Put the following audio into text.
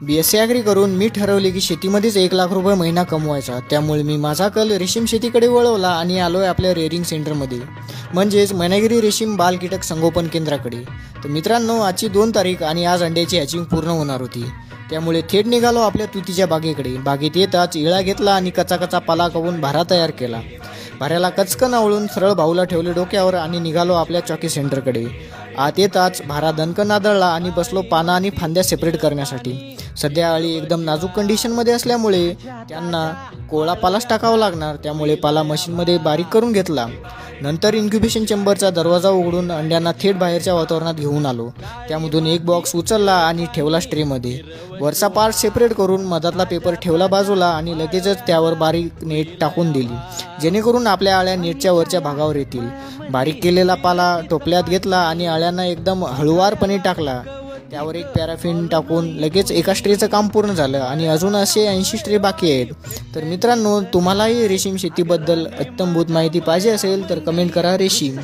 BSc agree करून मी ठरवले की शेतीमध्येच 1,00,000 रुपये महिना कमवायचा। त्यामुळे मी माझा कल रेशीम शेतीकडे वळवला आणि आलोय आपल्या रेअरिंग सेंटरमध्ये, म्हणजेच मैनागिरी रेशीम बाल कीटक संगोपन केंद्राकडे। तर मित्रांनो, आजची 2 तारीख आणि आज अंड्याची हॅचिंग पूर्ण होणार होती, त्यामुळे थेट निघालो आपल्या तुतीच्या बागेकडे। बागेत येताच इळा घेतला आणि कचा पाला करून भारा तयार केला। भाऱ्याला कचकन आवळून सरळ भाऊला ठेवले डोक्यावर आणि निघालो आपल्या चॉकी सेंटरकडे। आत येताच भारा दणकन आदळला आणि बसलो पानं आणि फांद्या सेपरेट करण्यासाठी। सध्या अळी एकदम नाजूक कंडिशनमध्ये असल्यामुळे त्यांना कोवळा पालाच टाकावा लागणार, त्यामुळे पाला मशीनमध्ये बारीक करून घेतला। नंतर इन्क्युबेशन चेंबरचा दरवाजा उघडून अंड्यांना थेट बाहेरच्या वातावरणात घेऊन आलो। त्यामधून एक बॉक्स उचलला आणि ठेवला ट्रेमध्ये। वरचा पार्ट सेपरेट करून मधातला पेपर ठेवला बाजूला आणि लगेचच त्यावर बारीक नेट टाकून दिली, जेणेकरून आपल्या अळ्या नेटच्या वरच्या भागावर येतील। बारीक केलेला पाला टोपल्यात घेतला आणि अळ्यांना एकदम हळुवारपणे टाकला। त्यावर एक पॅराफिन टाकून लगेच एका स्ट्रेचं काम पूर्ण झालं आणि अजून असे 80 स्ट्रे बाकी आहेत। तर मित्रांनो, तुम्हालाही रेशीम शेतीबद्दल इत्थंभूत माहिती पाहिजे असेल तर कमेंट करा रेशीम।